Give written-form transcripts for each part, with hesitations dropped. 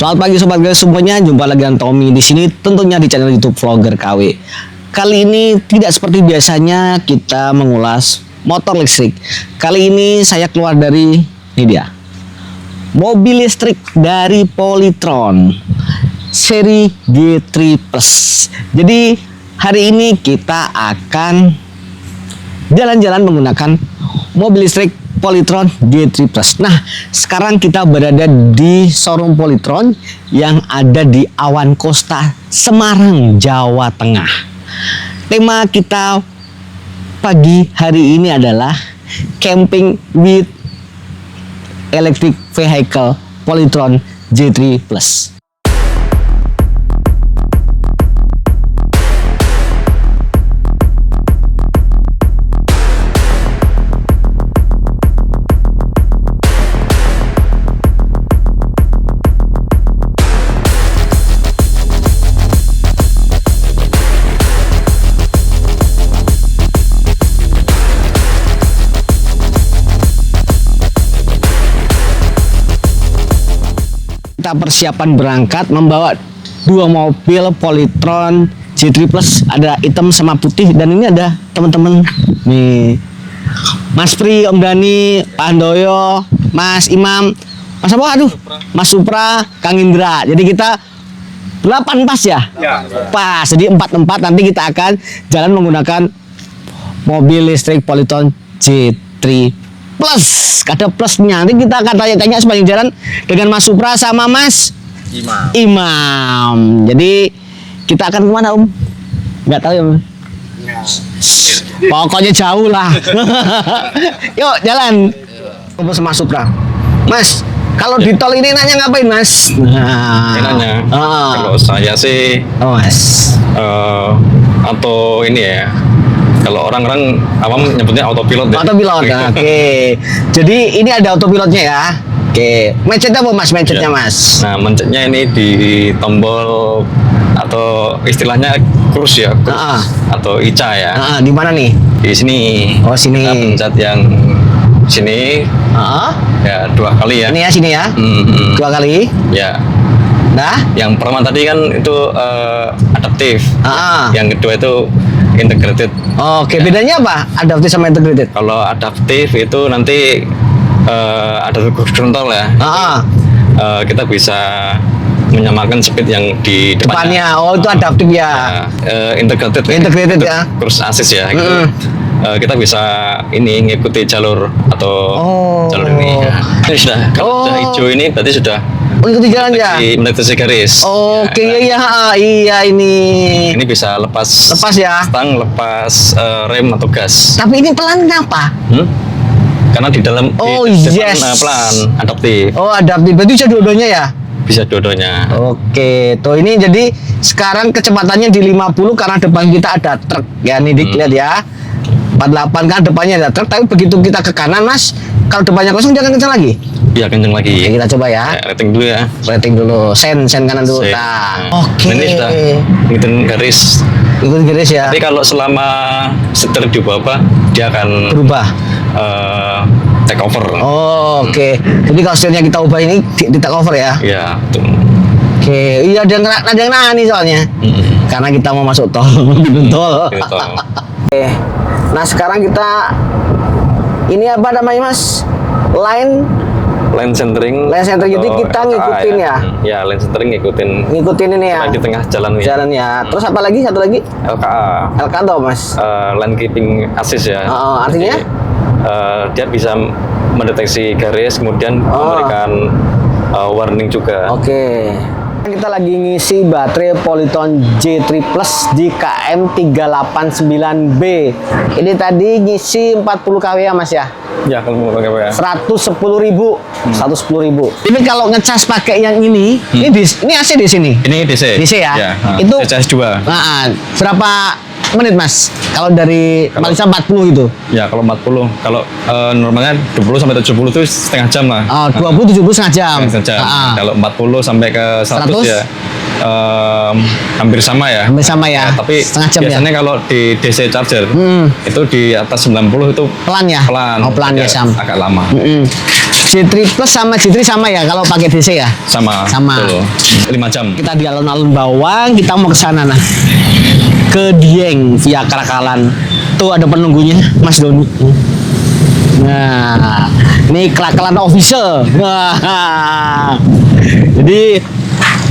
Selamat pagi sobat guys semuanya, jumpa lagi dengan Tommy di sini tentunya di channel YouTube Vlogger KW. Kali ini tidak seperti biasanya kita mengulas motor listrik. Kali ini saya keluar dari ini dia. Mobil listrik dari Polytron seri G3 Plus. Jadi hari ini kita akan jalan-jalan menggunakan mobil listrik Polytron G3 Plus. Nah, sekarang kita berada di showroom Polytron yang ada di Awan Costa, Semarang, Jawa Tengah. Tema kita pagi hari ini adalah camping with electric vehicle Polytron G3 Plus. Kita persiapan berangkat membawa dua mobil Polytron G3 Plus, ada hitam sama putih, dan ini ada teman-teman nih, Mas Pri, Om Dani, Pak Handoyo, Mas Imam, Mas apa? Aduh, Mas Supra, Kang Indra. Jadi kita 8 pas ya? Ya. Pas. Jadi 4 nanti kita akan jalan menggunakan mobil listrik Polytron G3 Plus. Ada plusnya. Nanti kita akan tanya-tanya sepanjang jalan dengan Mas Supra sama Mas Imam. Jadi kita akan kemana Om? Nggak tahu ya Om? Pokoknya jauh lah. Yuk jalan. Mas Supra. Mas, kalau di tol ini nanya ngapain Mas? Nanya. Kalau saya sih, Mas. atau ini ya. Kalau orang-orang awam nyebutnya autopilot ya. Autopilot, oke. Jadi ini ada autopilotnya ya. Oke. Mencetnya apa Mas? Mencetnya ya. Mas. Nah, mencetnya ini di tombol atau istilahnya cruise ya, cruise. Atau ICA ya. Di mana nih? Di sini. Oh sini. Kita pencet yang sini. Ya 2 kali ya. Ini ya sini ya. 2 kali. Ya. Nah. Yang pertama tadi kan itu adaptif. Yang kedua itu integrated. Oke, bedanya apa? Adaptif sama integrated? Kalau adaptif itu nanti ada cruise control ya. Kita bisa menyamakan speed yang di depannya. Oh, itu adaptif ya. Integrated ya. Cruise assist ya. Gitu. Kita bisa ini ngikuti jalur atau jalur ini. Ini sudah kalau sudah hijau ini berarti sudah mengikuti jalan ya. Mendeteksi garis. Oke, iya ini. Ini bisa lepas ya. Stang, lepas rem atau gas. Tapi ini pelan kenapa? Karena di dalam yes. Pelan, adaptif. Oh, adaptif. Berarti bisa dua-duanya ya? Bisa dua-duanya. Oke, tuh ini jadi sekarang kecepatannya di 50 karena depan kita ada truk. Ya, nih dilihat ya. 48 kan depannya ada truk, tapi begitu kita ke kanan Mas, kalau depannya kosong jangan kencang lagi. Iya, kencang lagi. Oke, kita coba ya. Rating dulu ya. Rating dulu. Sen kanan dulu. Nah. Oke. Ini sudah ngikutin garis. Ikutin garis ya. Tapi kalau selama setir di bawah dia akan berubah. Take over. Oke. Jadi kalau setirnya kita ubah ini di take over ya. Iya, betul. Oke, iya ada yang nani soalnya. Karena kita mau masuk tol, tol. Oke. Nah, sekarang kita ini apa namanya Mas? Lane centering. Jadi kita ngikutin ya. Ya, lane centering ngikutin ini ya. Di tengah jalan ya. Jalan ya. Terus apa lagi? Satu lagi? LKA tuh Mas. Lane keeping assist ya. Artinya? Jadi, dia bisa mendeteksi garis kemudian memberikan warning juga. Oke. Kita lagi ngisi baterai Polytron G3 Plus di KM389B. Ini tadi ngisi 40 kW ya Mas ya? Ya, kalau mau pakai apa ya? 110.000. 110.000. Ini kalau ngecas pakai yang ini AC di sini. Ini DC. DC ya? Ya, itu CS2. Berapa menit Mas? Kalau dari Malaysia 40 gitu. Ya, kalau 40. Kalau normalnya 20 sampai 70 itu setengah jam lah. 20 70 setengah jam. Kalau 40 sampai ke 100 ya hampir sama ya. Hampir sama ya. Tapi setengah jam biasanya ya. kalau di DC charger itu di atas 90 itu pelan ya. Pelan. Pelan ya Sam. Agak lama. J3 Plus sama J3 sama ya kalau pakai DC ya? Sama. Sama. Betul. 5 jam. Kita di alun-alun Bawang, kita mau ke sana nah. Ke Dieng via Krakalan. Tuh ada penunggunya, Mas Doni. Nah, ini Krakalan official. Nah, jadi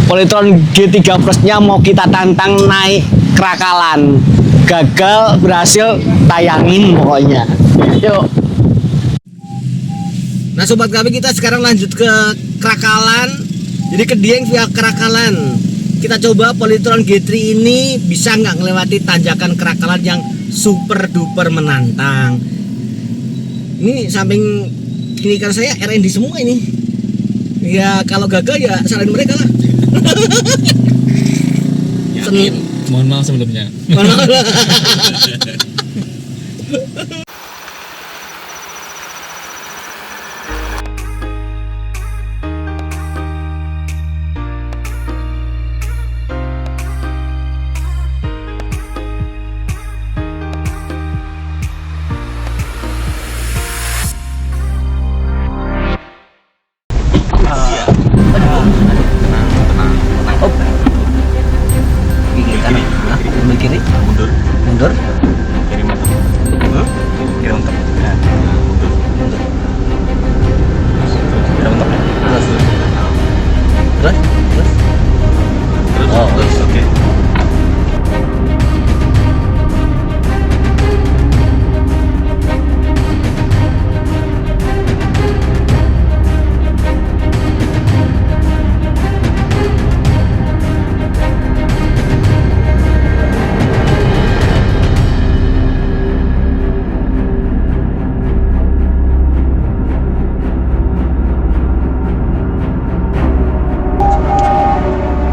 Polytron G3 Plus-nya mau kita tantang naik Krakalan. Gagal, berhasil, tayangin pokoknya. Yuk. Nah sobat kami, kita sekarang lanjut ke Krakalan. Jadi ke Dieng via Krakalan. Kita coba Polytron G3 ini bisa nggak ngelewati tanjakan Krakalan yang super duper menantang. Ini samping kiri kanan saya R&D semua ini. Ya kalau gagal ya salahin mereka lah. Yakin. Mohon maaf sebelumnya. Kiri kanan, ambil kiri, mundur, Kirim mantap. Kirim mantap. Ya. mundur, Kirim mantap. terus, terus. Oh, Terus. Oke.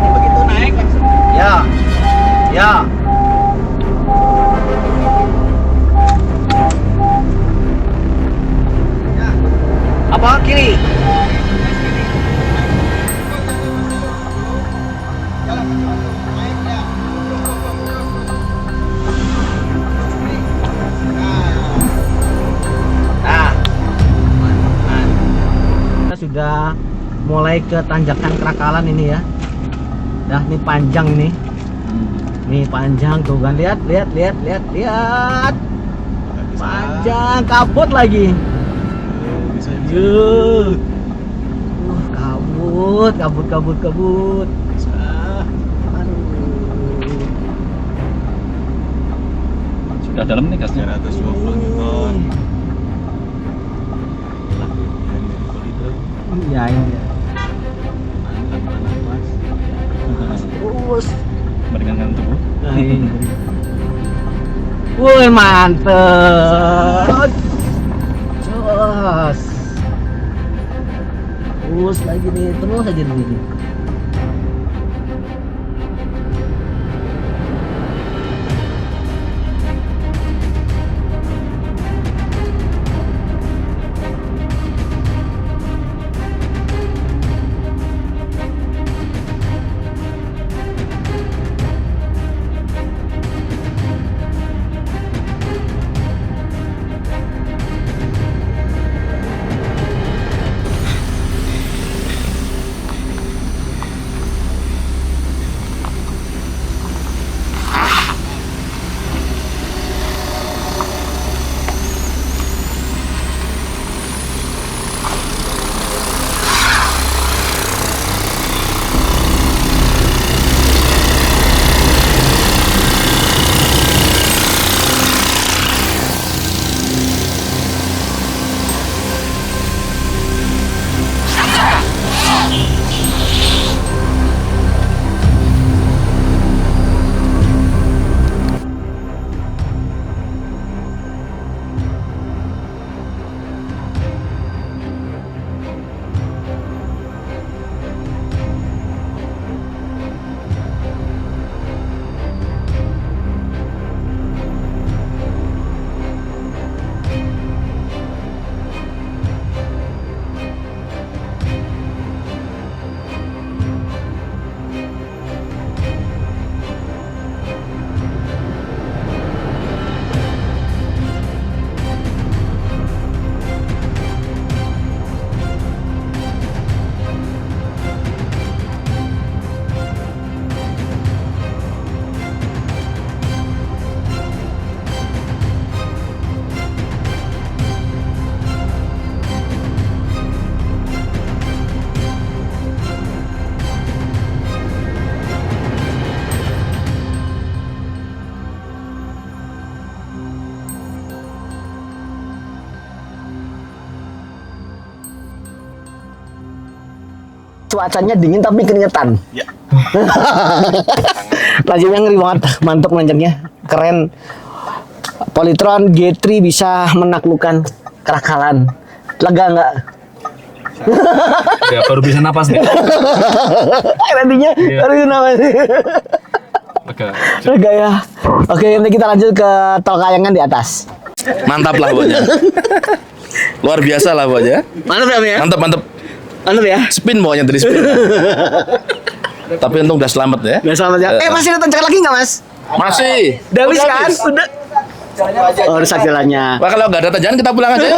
Begitu naik langsung. Ya, ya. Apa kiri? Nah, kita sudah mulai ke tanjakan Krakalan ini ya. Dah, ini panjang ini. Nih panjang tuh kan, lihat. Panjang, kabut lagi. Yuh. Kabut. Aduh. Sudah dalam nih gasnya. 220 Newton. Ya ini. Panas. Terus. Meringankan tubuh. Nah, ini. Woi mantep. Jos. Terus lagi nih, terus aja begini. cuacanya dingin tapi keringetan. Ya. Lanjutnya ngeri banget, mantap nanjaknya, keren. Polytron G3 bisa menaklukkan Krakalan. Lega nggak? Ya, baru bisa napas nih. Tadinya Iya. baru napas. Lega. Lega ya. Oke, nanti kita lanjut ke Tol Kayangan di atas. Mantap lah pokoknya. Luar biasa lah pokoknya. Mantap ya? Mantap, mantap. Mantap ya? Spin pokoknya dari spin. Tapi untung udah selamat ya. Udah selamat ya. Masih ada tanjakan lagi nggak, Mas? Masih. Udah habis kan? Udah. Oh, rusak jalannya. Wah, kalau nggak ada tanjakan kita pulang aja.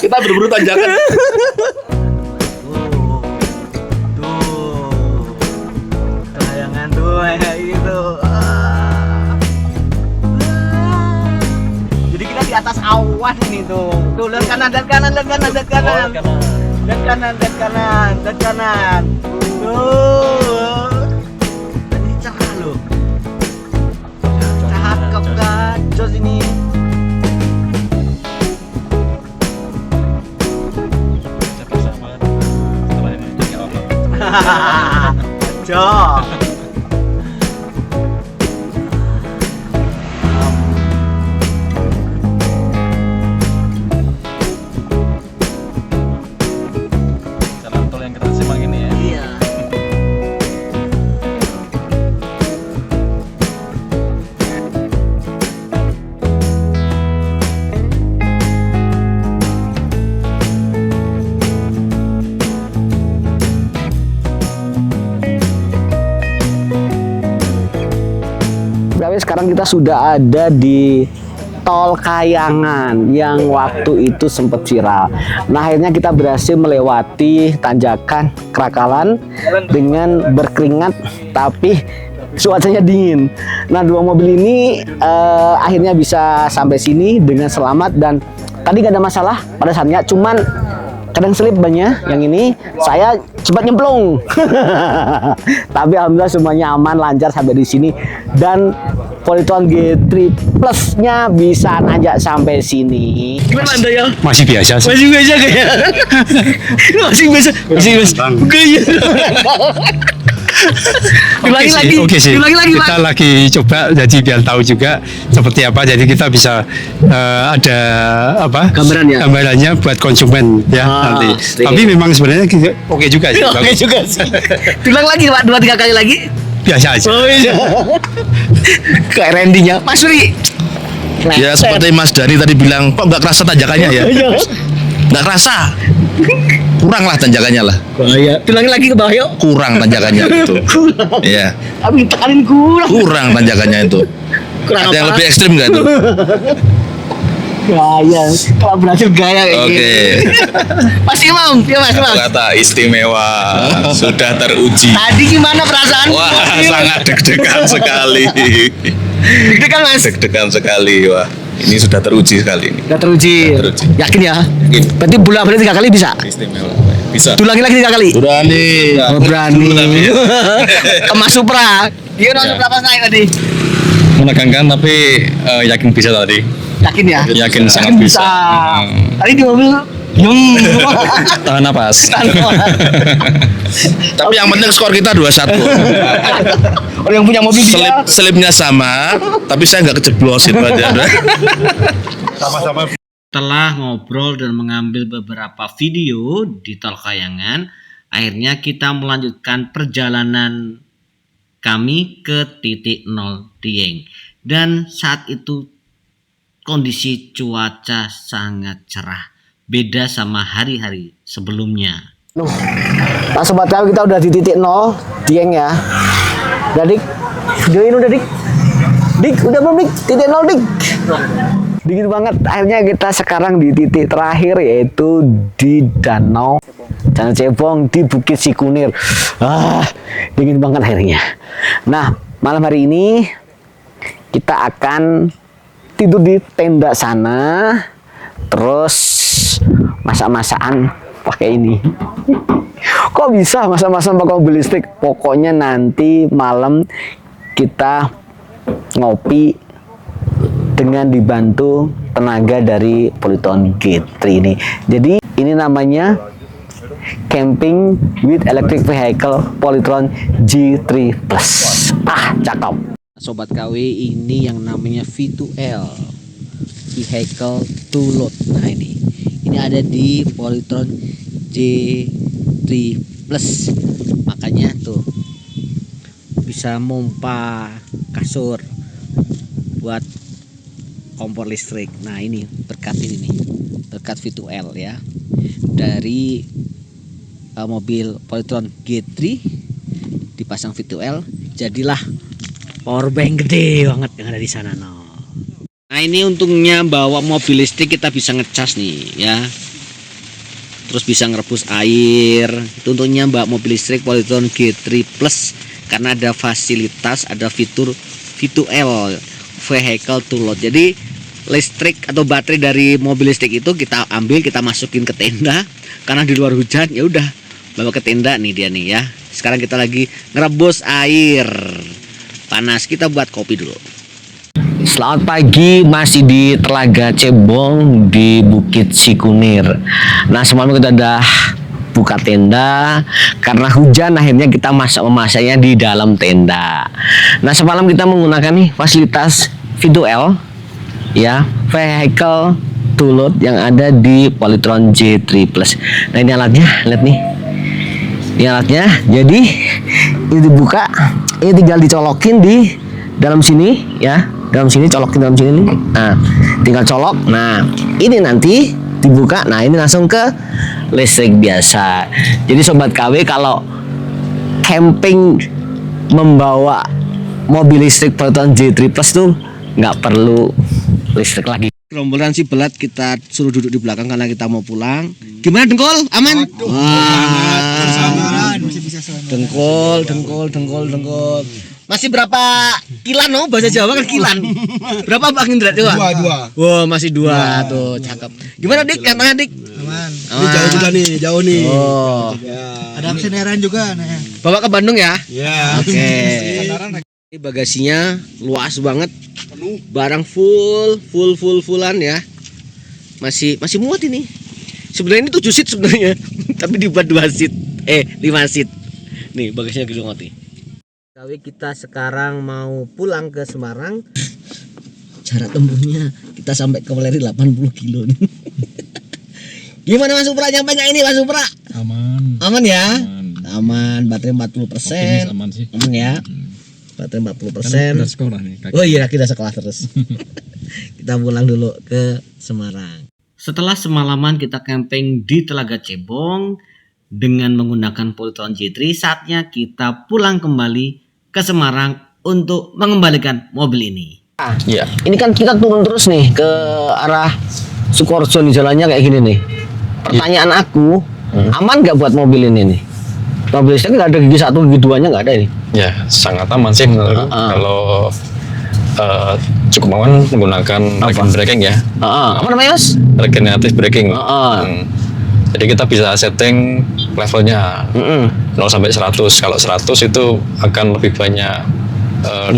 Kita berburu tanjakan. Kayangan tuh kayak gitu. Jadi kita di atas awan ini tuh. Tuh, lihat kanan, lihat kanan, lihat kanan, lihat kanan. Lihat kanan, lihat kanan, lihat kanan. Tuh. Ini cerah loh. Cakep kan, jos ini. Cepat sama. Setelah ini nggak apa-apa. Jos. Jalan tol yang kita simak ini ya. Iya. Berarti sekarang kita sudah ada di Tol Kayangan yang waktu itu sempat viral. Nah, akhirnya kita berhasil melewati tanjakan Krakalan dengan berkeringat tapi cuacanya dingin. Nah, dua mobil ini akhirnya bisa sampai sini dengan selamat dan tadi gak ada masalah pada saatnya, cuman kadang selip banyak. Yang ini saya cepat nyemplung. Tapi alhamdulillah semuanya aman, lancar sampai di sini dan Polytron G3 plusnya bisa nanjak sampai sini. Gimana Anda ya? Masih biasa sih. Masih biasa kayak. Masih biasa. Masih biasa. Gaya. Diulangi lagi. Oke sih. Diulangi lagi, Pak. Kita lagi coba jadi biar tahu juga seperti apa. Jadi kita bisa ada apa? Gambarannya. Gambarannya buat konsumen ya nanti. sip. Tapi memang sebenarnya oke juga sih. Oke bagus. juga sih. Diulang lagi Pak, 2-3 kali lagi. Biasa aja. Oh iya. Kayak Randy-nya. Mas Suri. Ya seperti Mas Dari tadi bilang, kok nggak kerasa tanjakannya ya? Nggak kerasa. Kurang lah tanjakannya lah. Bahaya. Diulangi lagi ke bawah yuk. Kurang tanjakannya itu. Iya. Tapi tekanin kurang. Kurang tanjakannya itu. Kurang Ada yang apa? lebih ekstrim nggak itu? Gaya. Kalau berhasil gaya kayak Oke. gini. Mas Imam, ya Mas Imam. Kata istimewa sudah teruji. Tadi gimana perasaan? Wah, sangat deg-degan sekali. Deg-degan Mas. Deg-degan sekali, wah. Ini sudah teruji sekali ini. Udah teruji. Udah teruji. Yakin ya? Yakin. Berarti bolak-balik 3 kali bisa? Istimewa. Bisa. Ulangi lagi 3 kali? Berani. Oh, berani. Tapi- Ke Mas Supra. Dia nonton berapa naik tadi? Menegangkan tapi yakin bisa tadi. Yakin ya? Yakin sangat bisa. Tadi di mobil yung. Tahan napas. Tapi yang penting skor kita 2-1. Orang yang punya mobil dia. Selipnya sama, tapi saya nggak kejeblosin aja. Setelah ngobrol dan mengambil beberapa video di Tol Kayangan, akhirnya kita melanjutkan perjalanan kami ke titik 0 Dieng. Dan saat itu kondisi cuaca sangat cerah, beda sama hari-hari sebelumnya. Nah sobat kami, kita udah di titik 0 Dieng ya. Udah Dik, videoin udah Dik. Dik, udah belum Dik? Titik 0 Dik. Dingin banget. Akhirnya kita sekarang di titik terakhir, yaitu di Danau Cebong di Bukit Sikunir. Dingin banget akhirnya. Nah, malam hari ini kita akan tidur di tenda sana, terus masak-masakan pakai ini. Kok bisa masak-masakan pakai mobil listrik? Pokoknya nanti malam kita ngopi dengan dibantu tenaga dari Polytron G3 ini. Jadi ini namanya camping with electric vehicle Polytron G3 Plus. Cakep. Sobat KW, ini yang namanya V2L, vehicle to load. Nah ini ada di Polytron G3 Plus, makanya tuh bisa mompa kasur buat kompor listrik. Nah ini berkat ini nih, berkat V2L ya, dari mobil Polytron G3 dipasang V2L, jadilah powerbank gede banget yang ada di sana. Nah ini untungnya bawa mobil listrik, kita bisa ngecas nih ya, terus bisa ngerebus air. Itu untungnya bawa mobil listrik Polytron G3 Plus, karena ada fasilitas, ada fitur V2L, vehicle to load. Jadi listrik atau baterai dari mobil listrik itu kita ambil, kita masukin ke tenda, karena di luar hujan, ya udah bawa ke tenda nih dia nih ya. Sekarang kita lagi ngerebus air panas, kita buat kopi dulu. Selamat pagi, masih di Telaga Cebong di Bukit Sikunir. Nah semalam kita udah buka tenda, karena hujan akhirnya kita memasaknya di dalam tenda. Nah semalam kita menggunakan nih fasilitas V2L ya, vehicle to load yang ada di Polytron G3 Plus. Nah ini alatnya, lihat nih, ini alatnya. Jadi ini dibuka, ini tinggal dicolokin di dalam sini ya, dalam sini, colokin dalam sini nih. Nah tinggal colok. Nah ini nanti dibuka, nah ini langsung ke listrik biasa. Jadi sobat KW, kalau camping membawa mobil listrik Polytron G3 Plus tuh nggak perlu listrik lagi. Rombongan si Belat kita suruh duduk di belakang karena kita mau pulang. Gimana Dengkol? Aman? Wah, Dengkol. Masih berapa kilan no? Bahasa Jawa kan kilan. Berapa Bang Indra coba? Dua. Wah, masih dua tuh, cakep. Gimana Dik? Yang tengah Dik? Aman. Ini jauh juga nih, jauh nih. Oh. Ya. Ada abseneran juga nih. Bawa ke Bandung ya? Ya. Oke. Ini bagasinya luas banget. Barang fullan ya. Masih muat ini. Sebenarnya ini 7 seat sebenarnya, tapi dibuat 2 seat. 5 seat. Nih bagasinya gede banget nih. Kali kita sekarang mau pulang ke Semarang. Jarak tempuhnya kita sampai ke Weleri 80 kilo nih. Gimana Mas Supra nyampainya ini Mas Supra? Aman ya? Aman. Baterai 40%. Aman sih. Aman ya? Baterai 40%. Kita sekolah nih. Oh iya, kita sekolah terus. Kita pulang dulu ke Semarang. Setelah semalaman kita camping di Telaga Cebong dengan menggunakan Polytron G3, saatnya kita pulang kembali ke Semarang untuk mengembalikan mobil ini. Iya. Ini kan kita turun terus nih ke arah Sukoharjo nih, jalannya kayak gini nih. Pertanyaan aku, aman nggak buat mobil ini nih? Mobil listrik nggak ada gigi 1, gigi 2-nya nggak ada ini. Ya, sangat aman sih menurutku. Kalau cukup aman menggunakan regenerative braking ya. Apa namanya Mas? Regenerative braking. Jadi kita bisa setting levelnya 0 sampai 100. Kalau 100 itu akan lebih banyak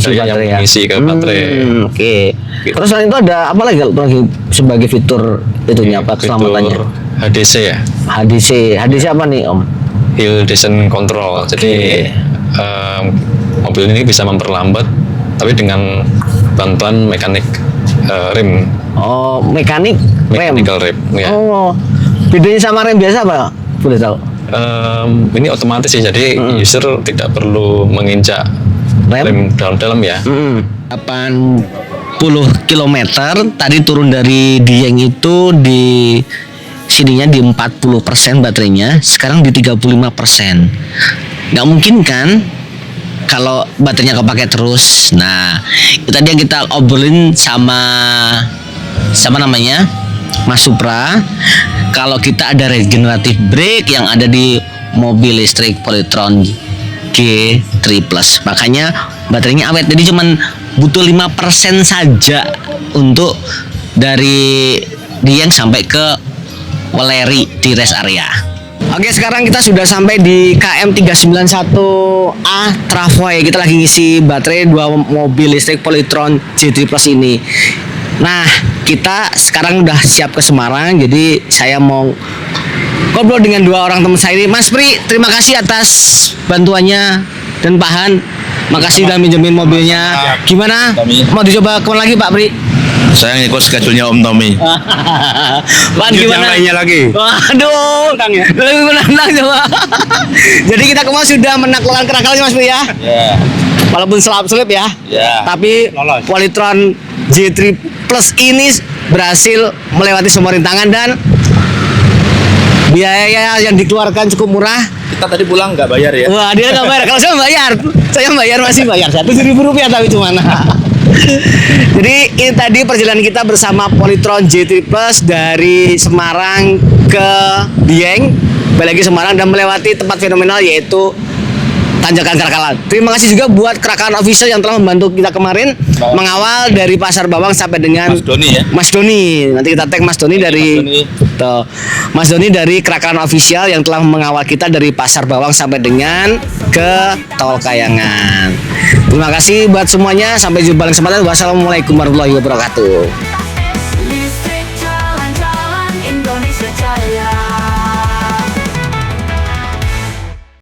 daya yang mengisi ke baterai. Oke. Terus selain itu ada apa lagi sebagai fitur itunya, apa keselamatannya? Fitur HDC ya. HDC apa nih Om? Hill Descent Control. Jadi mobil ini bisa memperlambat, tapi dengan bantuan mekanik rem. Oh, Mechanical rem. Ya. Oh, bedanya sama rem biasa apa? Boleh tahu? Ini otomatis sih, jadi user tidak perlu menginjak rem dalam-dalam ya. 80 km tadi turun dari Dieng itu di sininya di 40% baterainya, sekarang di 35%. Nggak mungkin kan kalau baterainya kepake terus. Nah, itu tadi yang kita obrolin sama namanya Mas Supra. Kalau kita ada regenerative brake yang ada di mobil listrik Polytron G3 Plus, makanya baterainya awet. Jadi cuman butuh 5% saja untuk dari Dieng sampai ke Weleri di rest area. Oke, sekarang kita sudah sampai di KM 391A Travoy. Kita lagi ngisi baterai 2 mobil listrik Polytron G3 Plus ini. Nah, kita sekarang udah siap ke Semarang. Jadi saya mau ngobrol dengan dua orang teman saya ini. Mas Pri, terima kasih atas bantuannya, dan Pak Han, makasih udah minjemin mobilnya. Gimana? Mau dicoba kemana lagi Pak Pri? Saya ngikut schedule-nya Om Tommy. Pak Lanjut gimana? yang lainnya lagi. Waduh, lebih menantang coba. Jadi kita kemarin sudah menaklukkan kenakalannya Mas Pri ya. Walaupun selap-selip ya. Tapi Lolos. Polytron J3 Plus ini berhasil melewati semua rintangan dan biaya yang dikeluarkan cukup murah. Kita tadi pulang nggak bayar ya? Wah, dia nggak bayar. Kalau saya bayar masih bayar. Rp1.000 tapi cuma. Jadi ini tadi perjalanan kita bersama Polytron J3 Plus dari Semarang ke Dieng, balik lagi Semarang dan melewati tempat fenomenal yaitu Tanjakan Krakalan. Terima kasih juga buat Krakalan Official yang telah membantu kita kemarin mengawal dari Pasar Bawang sampai dengan Mas Doni ya? Mas Doni. Nanti kita tag Mas Doni dari tuh, Mas Doni dari Krakalan Official yang telah mengawal kita dari Pasar Bawang sampai dengan ke Tol Kayangan. Terima kasih buat semuanya. Sampai jumpa di kesempatan. Wassalamualaikum warahmatullahi wabarakatuh.